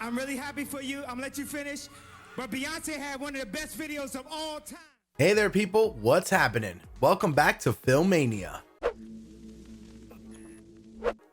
I'm really happy for you. I'm gonna let you finish. But Beyonce had one of the best videos of all time. Hey there, people. What's happening? Welcome back to Mania.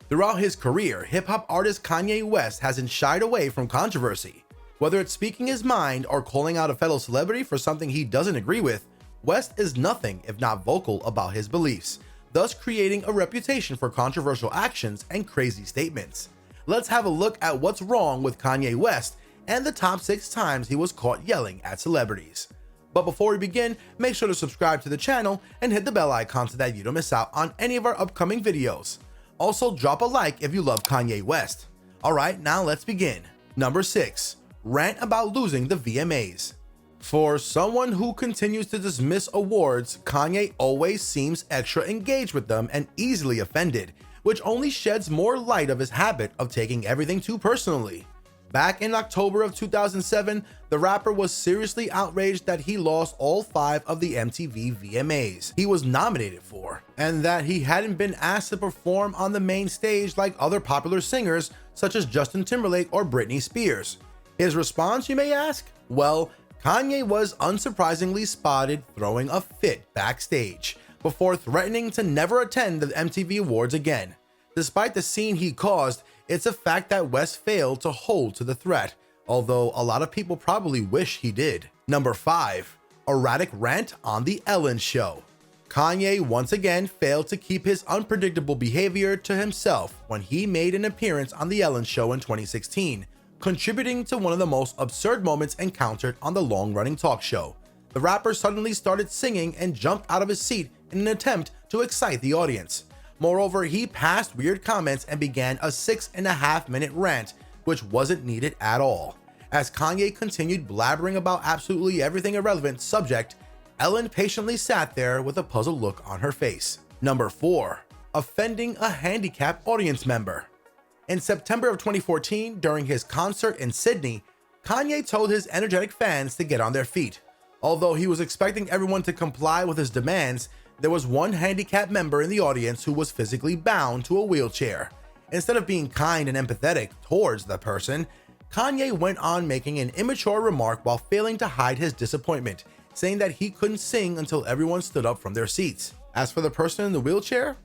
Throughout his career, hip-hop artist Kanye West hasn't shied away from controversy. Whether it's speaking his mind or calling out a fellow celebrity for something he doesn't agree with, West is nothing if not vocal about his beliefs, thus creating a reputation for controversial actions and crazy statements. Let's have a look at what's wrong with Kanye West and the top 6 times he was caught yelling at celebrities. But before we begin, make sure to subscribe to the channel and hit the bell icon so that you don't miss out on any of our upcoming videos. Also, drop a like if you love Kanye West. Alright, now let's begin. Number 6. Rant about losing the VMAs. For someone who continues to dismiss awards, Kanye always seems extra engaged with them and easily offended, which only sheds more light of his habit of taking everything too personally. Back in October of 2007, the rapper was seriously outraged that he lost all 5 of the MTV VMAs he was nominated for, and that he hadn't been asked to perform on the main stage like other popular singers such as Justin Timberlake or Britney Spears. His response, you may ask? Well, Kanye was unsurprisingly spotted throwing a fit backstage before threatening to never attend the MTV Awards again. Despite the scene he caused, it's a fact that West failed to hold to the threat, although a lot of people probably wish he did. Number 5. Erratic rant on The Ellen Show. Kanye once again failed to keep his unpredictable behavior to himself when he made an appearance on The Ellen Show in 2016, contributing to one of the most absurd moments encountered on the long-running talk show. The rapper suddenly started singing and jumped out of his seat in an attempt to excite the audience. Moreover, he passed weird comments and began a 6.5-minute rant, which wasn't needed at all. As Kanye continued blabbering about absolutely everything irrelevant subject, Ellen patiently sat there with a puzzled look on her face. Number 4. Offending a handicapped audience member. In September of 2014, during his concert in Sydney, Kanye told his energetic fans to get on their feet. Although he was expecting everyone to comply with his demands, there was one handicapped member in the audience who was physically bound to a wheelchair. Instead of being kind and empathetic towards the person, Kanye went on making an immature remark while failing to hide his disappointment, saying that he couldn't sing until everyone stood up from their seats. As for the person in the wheelchair?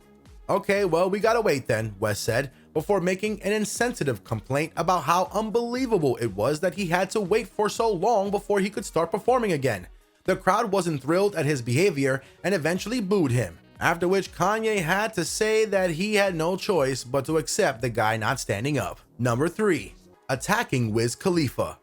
Okay, well, we gotta wait then, West said, before making an insensitive complaint about how unbelievable it was that he had to wait for so long before he could start performing again. The crowd wasn't thrilled at his behavior and eventually booed him, after which Kanye had to say that he had no choice but to accept the guy not standing up. Number 3. Attacking Wiz Khalifa.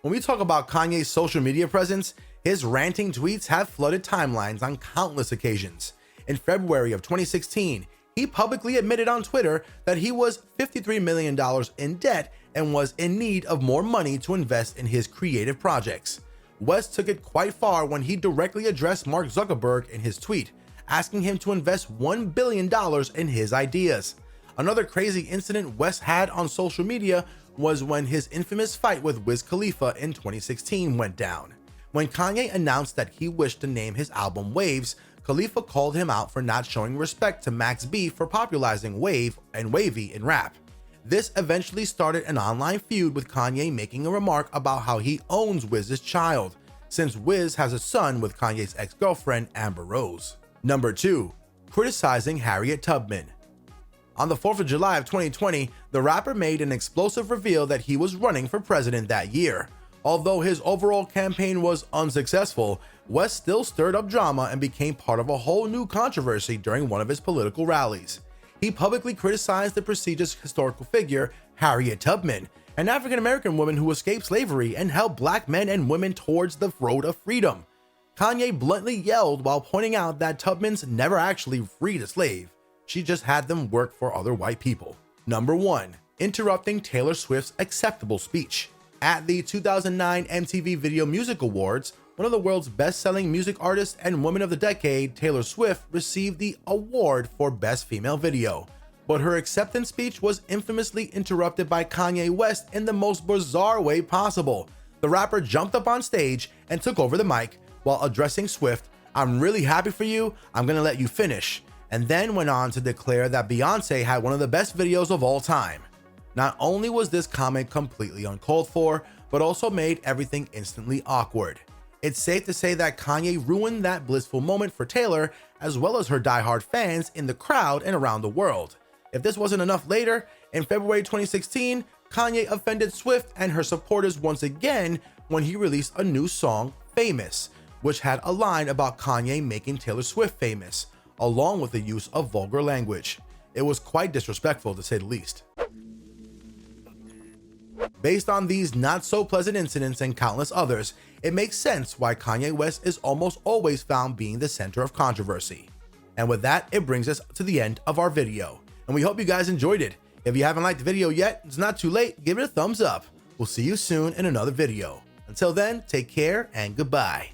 When we talk about Kanye's social media presence, his ranting tweets have flooded timelines on countless occasions. In February of 2016, he publicly admitted on Twitter that he was $53 million in debt and was in need of more money to invest in his creative projects. West took it quite far when he directly addressed Mark Zuckerberg in his tweet, asking him to invest $1 billion in his ideas. Another crazy incident West had on social media was when his infamous fight with Wiz Khalifa in 2016 went down. When Kanye announced that he wished to name his album Waves, Khalifa called him out for not showing respect to Max B for popularizing wave and wavy in rap. This eventually started an online feud with Kanye making a remark about how he owns Wiz's child, since Wiz has a son with Kanye's ex-girlfriend Amber Rose. Number 2. Criticizing Harriet Tubman. On the 4th of July of 2020, the rapper made an explosive reveal that he was running for president that year. Although his overall campaign was unsuccessful, West still stirred up drama and became part of a whole new controversy during one of his political rallies. He publicly criticized the prestigious historical figure Harriet Tubman, an African-American woman who escaped slavery and helped black men and women towards the road of freedom. Kanye bluntly yelled while pointing out that Tubman's never actually freed a slave. She just had them work for other white people. Number 1. Interrupting Taylor Swift's acceptable speech. At the 2009 MTV Video Music Awards, one of the world's best-selling music artists and Woman of the Decade, Taylor Swift, received the award for Best Female Video. But her acceptance speech was infamously interrupted by Kanye West in the most bizarre way possible. The rapper jumped up on stage and took over the mic while addressing Swift. "I'm really happy for you, I'm gonna let you finish," and then went on to declare that Beyonce had one of the best videos of all time. Not only was this comment completely uncalled for, but also made everything instantly awkward. It's safe to say that Kanye ruined that blissful moment for Taylor, as well as her diehard fans in the crowd and around the world. If this wasn't enough later, in February 2016, Kanye offended Swift and her supporters once again when he released a new song, Famous, which had a line about Kanye making Taylor Swift famous, along with the use of vulgar language. It was quite disrespectful, to say the least. Based on these not so pleasant incidents and countless others, it makes sense why Kanye West is almost always found being the center of controversy. And with that, it brings us to the end of our video, and we hope you guys enjoyed it. If you haven't liked the video yet, it's not too late, give it a thumbs up. We'll see you soon in another video. Until then, take care and goodbye.